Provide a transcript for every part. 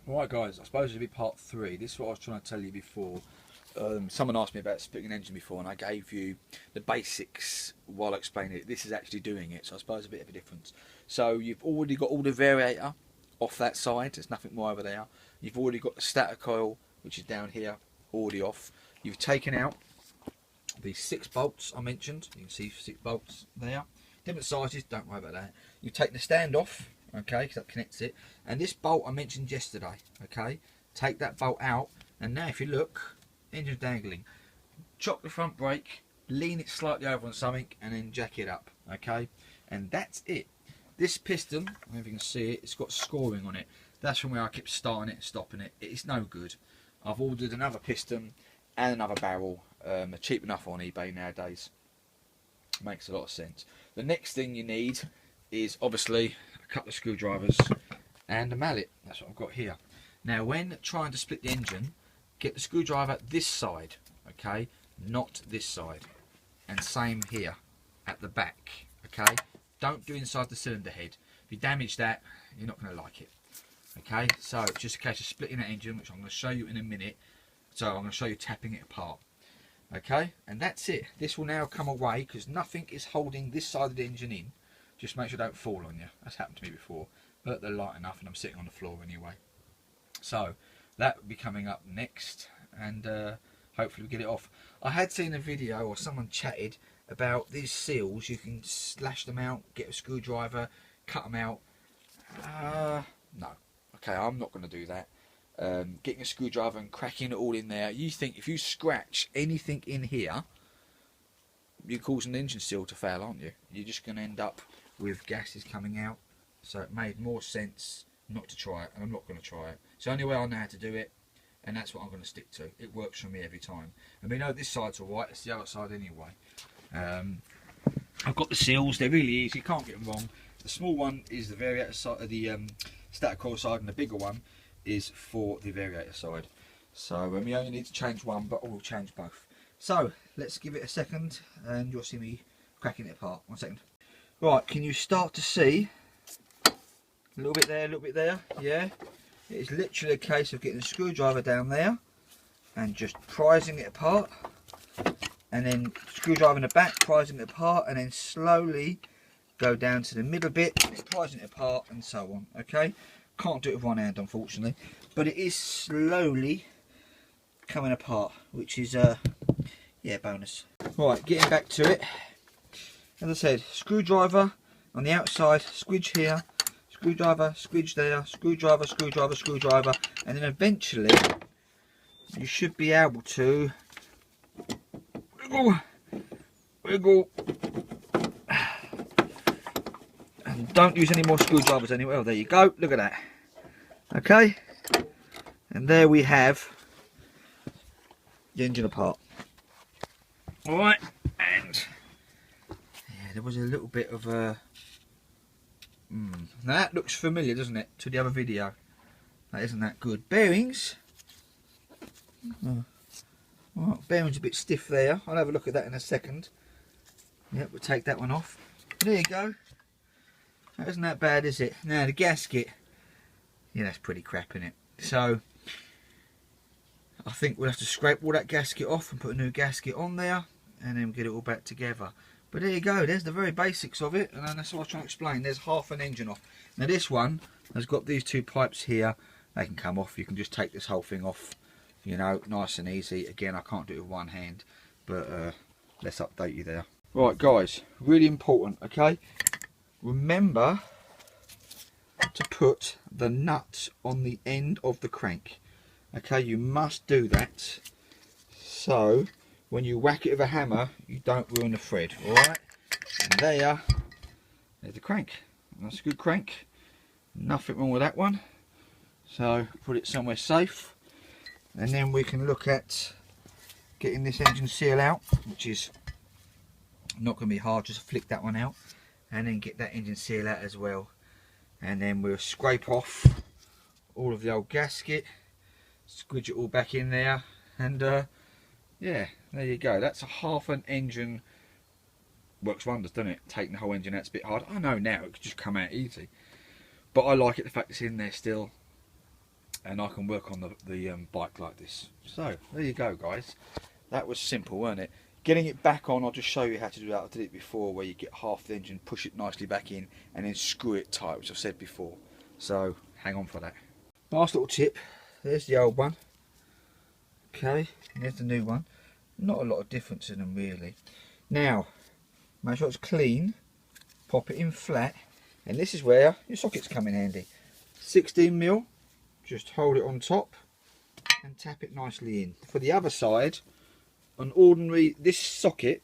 Right guys, I suppose it'll be part 3. This is what I was trying to tell you before. Someone asked me about splitting an engine before and I gave you the basics while explaining it. This is actually doing it, so I suppose a bit of a difference. So you've already got all the variator off that side, there's nothing more over there. You've already got the stator coil, which is down here, already off. You've taken out the 6 bolts I mentioned. You can see 6 bolts there. Different sizes, don't worry about that. You've taken the stand off, okay, because that connects it. And this bolt I mentioned yesterday, okay. Take that bolt out, and now if you look, engine's dangling. Chop the front brake, lean it slightly over on something, and then jack it up, okay. And that's it. This piston, I don't know if you can see it, it's got scoring on it. That's from where I keep starting it and stopping it. It's no good. I've ordered another piston and another barrel. They're cheap enough on eBay nowadays. Makes a lot of sense. The next thing you need is obviously a couple of screwdrivers and a mallet. That's what I've got here. Now when trying to split the engine, get the screwdriver this side, okay, not this side. And same here at the back, okay. Don't do inside the cylinder head. If you damage that, you're not going to like it. Okay, so it's just a case of splitting that engine, which I'm going to show you in a minute. So I'm going to show you tapping it apart. Okay, and that's it. This will now come away because nothing is holding this side of the engine in. Just make sure it don't fall on you. That's happened to me before, but they're light enough and I'm sitting on the floor anyway. So that will be coming up next, and hopefully we'll get it off. I had seen a video or someone chatted about these seals. You can slash them out, get a screwdriver, cut them out. No. Okay, I'm not going to do that. Getting a screwdriver and cracking it all in there. You think if you scratch anything in here, you're causing the engine seal to fail, aren't you? You're just going to end up with gases coming out. So it made more sense not to try it, and I'm not going to try it. It's the only way I know how to do it, and that's what I'm going to stick to. It works for me every time. And we know this side's alright, it's the other side anyway. I've got the seals, they're really easy, you can't get them wrong. The small one is the variator side of the static coil side, and the bigger one is for the variator side. So we only need to change one, but we'll change both. So let's give it a second and you'll see me cracking it apart. 1 second. Right, can you start to see a little bit there, a little bit there? Yeah, it's literally a case of getting a screwdriver down there and just prising it apart, and then screwdriver in the back, prising it apart, and then slowly go down to the middle bit, prising it apart, and so on. Okay, can't do it with one hand unfortunately, but it is slowly coming apart, which is yeah, bonus. Right, getting back to it. As I said, screwdriver on the outside, squidge here, screwdriver, squidge there, screwdriver, screwdriver, screwdriver, and then eventually you should be able to wiggle, and don't use any more screwdrivers anywhere. Oh, there you go, look at that. Okay, and there we have the engine apart. Alright, and yeah, there was a little bit of a now that looks familiar, doesn't it, to the other video. That isn't that good. Bearings, well, bearings a bit stiff there. I'll have a look at that in a second. Yep, we'll take that one off. There you go. That isn't that bad, is it? Now the gasket, yeah, that's pretty crap, isn't it? So I think we'll have to scrape all that gasket off and put a new gasket on there, and then get it all back together. But there you go, there's the very basics of it, and that's what I was trying to explain. There's half an engine off. Now this one has got these 2 pipes here. They can come off. You can just take this whole thing off, you know, nice and easy. Again, I can't do it with one hand, but let's update you there. Right guys, really important, okay? Remember to put the nut on the end of the crank. Okay, you must do that, so when you whack it with a hammer you don't ruin the thread. Alright, and there's the crank. That's a good crank, nothing wrong with that one. So put it somewhere safe, and then we can look at getting this engine seal out, which is not going to be hard. Just flick that one out and then get that engine seal out as well, and then we'll scrape off all of the old gasket, squidge it all back in there, and yeah, there you go. That's a half an engine. Works wonders, doesn't it? Taking the whole engine out's a bit hard. I know now it could just come out easy, but I like it, the fact it's in there still. and I can work on the bike like this. So there you go, guys. That was simple, weren't it? Getting it back on, I'll just show you how to do that. I did it before, where you get half the engine, push it nicely back in, and then screw it tight, which I've said before. So hang on for that. Last little tip. There's the old one. Okay, and there's the new one. Not a lot of difference in them really. Now, make sure it's clean. Pop it in flat, and this is where your sockets come in handy. 16mm. Just hold it on top and tap it nicely in. For the other side, an ordinary, this socket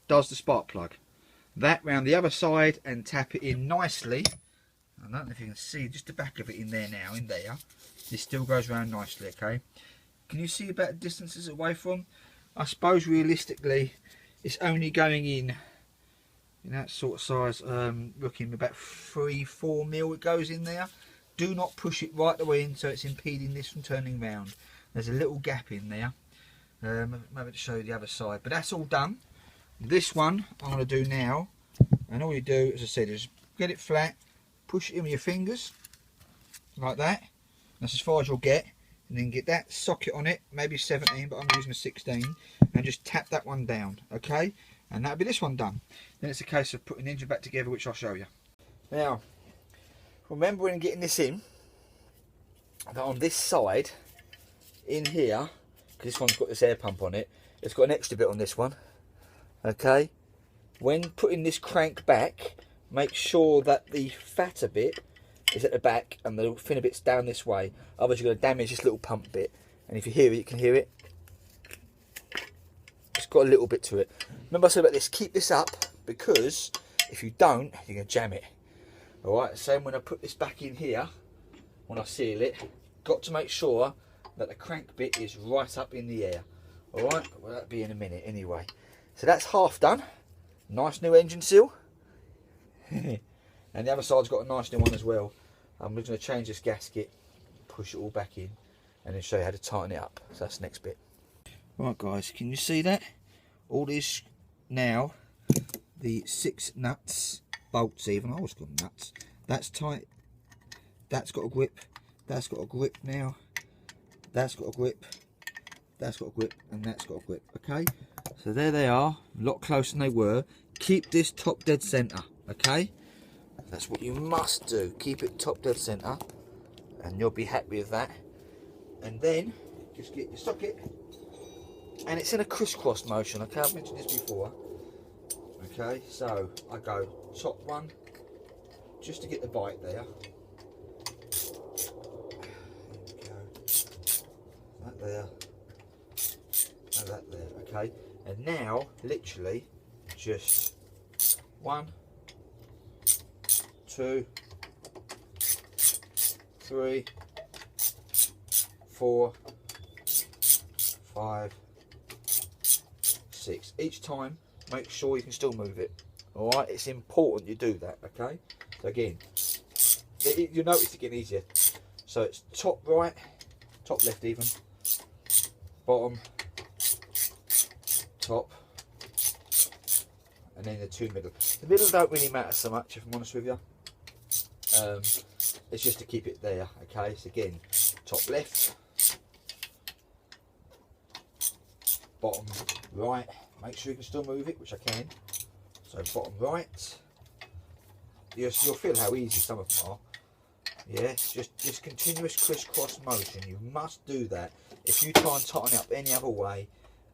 does the spark plug. That round the other side and tap it in nicely. I don't know if you can see just the back of it in there now, in there. This still goes round nicely, okay? Can you see about the distances away from? I suppose realistically, it's only going in that sort of size, looking about 3-4mm it goes in there. Do not push it right the way in so it's impeding this from turning round. There's a little gap in there. Maybe to show you the other side, but that's all done. This one I'm going to do now, and all you do, as I said, is get it flat, push it in with your fingers like that. That's as far as you'll get, and then get that socket on it, maybe 17, but I'm using a 16, and just tap that one down, okay? And that'll be this one done. Then it's a case of putting the engine back together, which I'll show you. Now, remember when getting this in, that on this side, in here, because this one's got this air pump on it, it's got an extra bit on this one, okay? When putting this crank back, make sure that the fatter bit is at the back and the thinner bit's down this way, otherwise you're going to damage this little pump bit. And if you hear it, you can hear it. It's got a little bit to it. Remember I said about this, keep this up, because if you don't, you're going to jam it. Alright, same when I put this back in here, when I seal it, got to make sure that the crank bit is right up in the air. Alright, well that'll be in a minute anyway. So that's half done. Nice new engine seal. And the other side's got a nice new one as well. I'm just going to change this gasket, push it all back in, and then show you how to tighten it up. So that's the next bit. Right guys, can you see that? All this now, the 6 nuts, bolts even, I always call them nuts. That's tight. That's got a grip. That's got a grip now. That's got a grip, that's got a grip, and that's got a grip, okay? So there they are, a lot closer than they were. Keep this top dead centre, okay? That's what you must do, keep it top dead centre, and you'll be happy with that. And then, just get your socket, and it's in a crisscross motion, okay? I've mentioned this before. Okay, so I go top one, just to get the bite there. That there, and that there, okay? And now, literally, just 1, 2, 3, 4, 5, 6. Each time, make sure you can still move it. Alright, it's important you do that, okay? So again, you'll notice it getting easier. So it's top right, top left even, bottom, top, and then the 2 middle. The middle don't really matter so much, if I'm honest with you. It's just to keep it there, okay? So again, top left, bottom right. Make sure you can still move it, which I can. So bottom right. You'll feel how easy some of them are. Yeah, just continuous crisscross motion. You must do that. If you try and tighten it up any other way,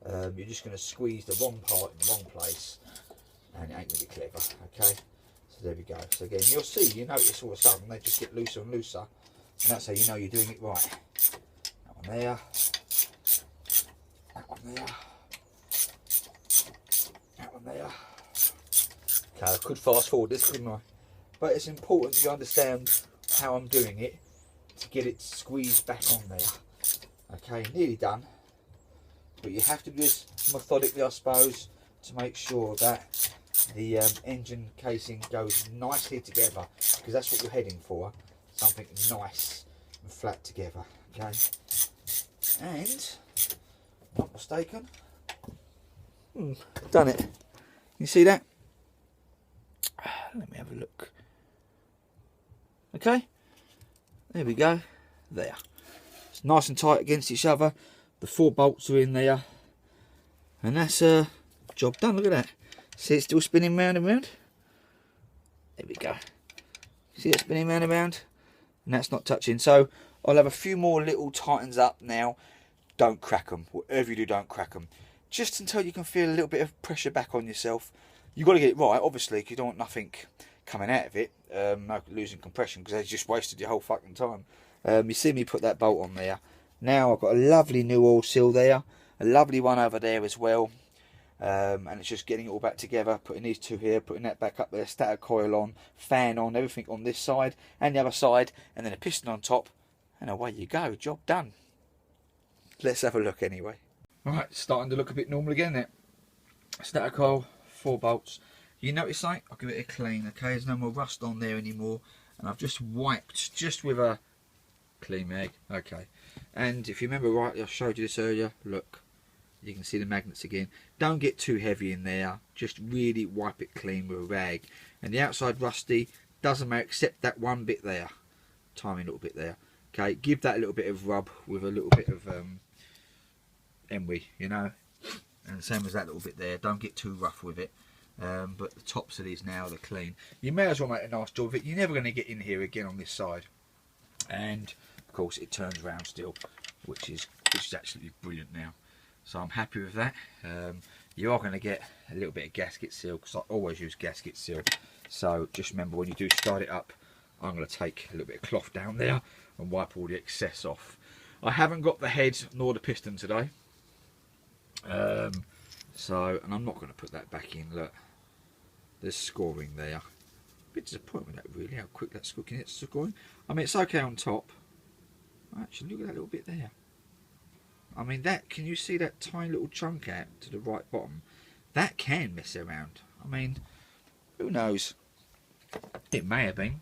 you're just going to squeeze the wrong part in the wrong place, and it ain't going to be clever. Okay, so there we go. So again, you'll see, you notice all of a sudden they just get looser and looser, and that's how you know you're doing it right. That one there, that one there, that one there. Okay, I could fast forward this, couldn't I? But it's important you understand how I'm doing it to get it squeezed back on there. Okay, nearly done. But you have to do this methodically, I suppose, to make sure that the engine casing goes nicely together, because that's what you're heading for, something nice and flat together. Okay, and not mistaken, done it. You see that? Let me have a look. Okay, there we go. There. It's nice and tight against each other. The 4 bolts are in there, and that's job done. Look at that. See it's still spinning round and round. There we go. See it spinning round and round, and that's not touching. So I'll have a few more little tightens up now. Don't crack them. Whatever you do, don't crack them. Just until you can feel a little bit of pressure back on yourself. You've got to get it right, obviously, because you don't want nothing coming out of it, no losing compression, because they just wasted your whole fucking time. You see me put that bolt on there. Now I've got a lovely new oil seal there, a lovely one over there as well, and it's just getting it all back together, putting these 2 here, putting that back up there, static coil on, fan on, everything on this side and the other side, and then a piston on top, and away you go, job done. Let's have a look anyway. Right, starting to look a bit normal again there. Static coil, 4 bolts. You notice something? I'll give it a clean, okay? There's no more rust on there anymore, and I've just wiped just with a clean mag, okay. And if you remember rightly, I showed you this earlier. Look, you can see the magnets again. Don't get too heavy in there, just really wipe it clean with a rag. And the outside rusty doesn't matter except that one bit there, tiny little bit there, okay. Give that a little bit of rub with a little bit of MW, you know, and same as that little bit there. Don't get too rough with it. But the tops of these now, they're clean. You may as well make a nice job of it. You're never going to get in here again on this side, and of course it turns round still, which is absolutely brilliant now. So I'm happy with that. You are going to get a little bit of gasket seal, because I always use gasket seal. So just remember, when you do start it up, I'm going to take a little bit of cloth down there and wipe all the excess off. I haven't got the head nor the piston today, and I'm not going to put that back in. Look, there's scoring there. A bit disappointed with that, really, how quick that's cooking. It's scoring. I mean, it's okay on top. Actually, look at that little bit there. I mean, that, can you see that tiny little chunk out to the right bottom? That can mess around. I mean, who knows? It may have been.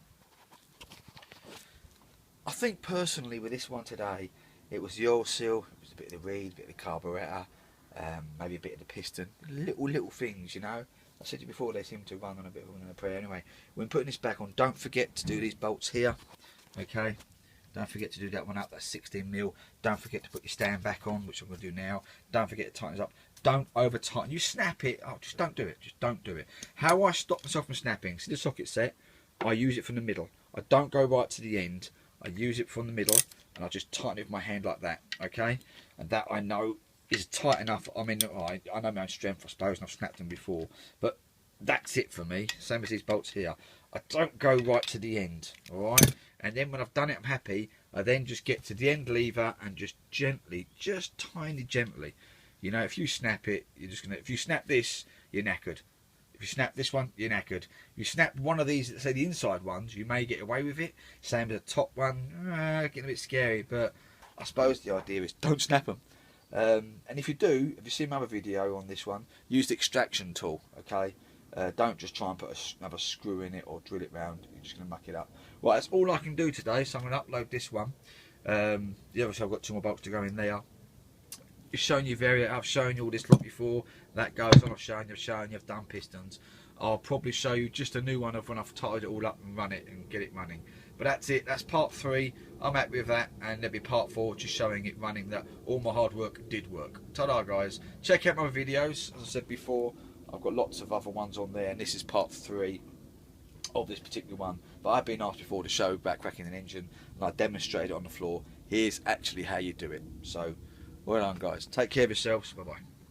I think personally with this one today, it was the oil seal, it was a bit of the reed, a bit of the carburettor, maybe a bit of the piston. Little things, you know. I said to you before, they seem to run on a bit of a prayer. Anyway, when putting this back on, don't forget to do these bolts here, okay? Don't forget to do that one up, that's 16mm. Don't forget to put your stand back on, which I'm going to do now. Don't forget to tighten it up. Don't over tighten. You snap it, oh, just don't do it. Just don't do it. How I stop myself from snapping, see the socket set? I use it from the middle. I don't go right to the end. I use it from the middle, and I just tighten it with my hand like that, okay? And that I know is tight enough. I mean, I know my own strength, I suppose, and I've snapped them before. But that's it for me. Same as these bolts here. I don't go right to the end, alright? And then when I've done it, I'm happy. I then just get to the end lever and just gently, just tiny gently. You know, if you snap it, you're just going to... If you snap this, you're knackered. If you snap this one, you're knackered. If you snap one of these, say the inside ones, you may get away with it. Same as the top one, getting a bit scary. But I suppose the idea is don't snap them. And if you do, if you see my other video on this one, use the extraction tool, okay? Don't just try and put another screw in it or drill it round. You're just going to muck it up. Right, that's all I can do today, so I'm going to upload this one. The other side, I've got 2 more bolts to go in there. It's showing you I've shown you all this lot before. That goes on, I've shown you, I've done pistons. I'll probably show you just a new one of when I've tied it all up and run it and get it running. But that's it, that's part 3. I'm happy with that, and there'll be part 4 just showing it running, that all my hard work did work. Ta-da guys. Check out my videos, as I said before. I've got lots of other ones on there, and this is part 3 of this particular one. But I've been asked before to show back cracking an engine, and I demonstrated it on the floor. Here's actually how you do it. So, well done guys. Take care of yourselves. Bye bye.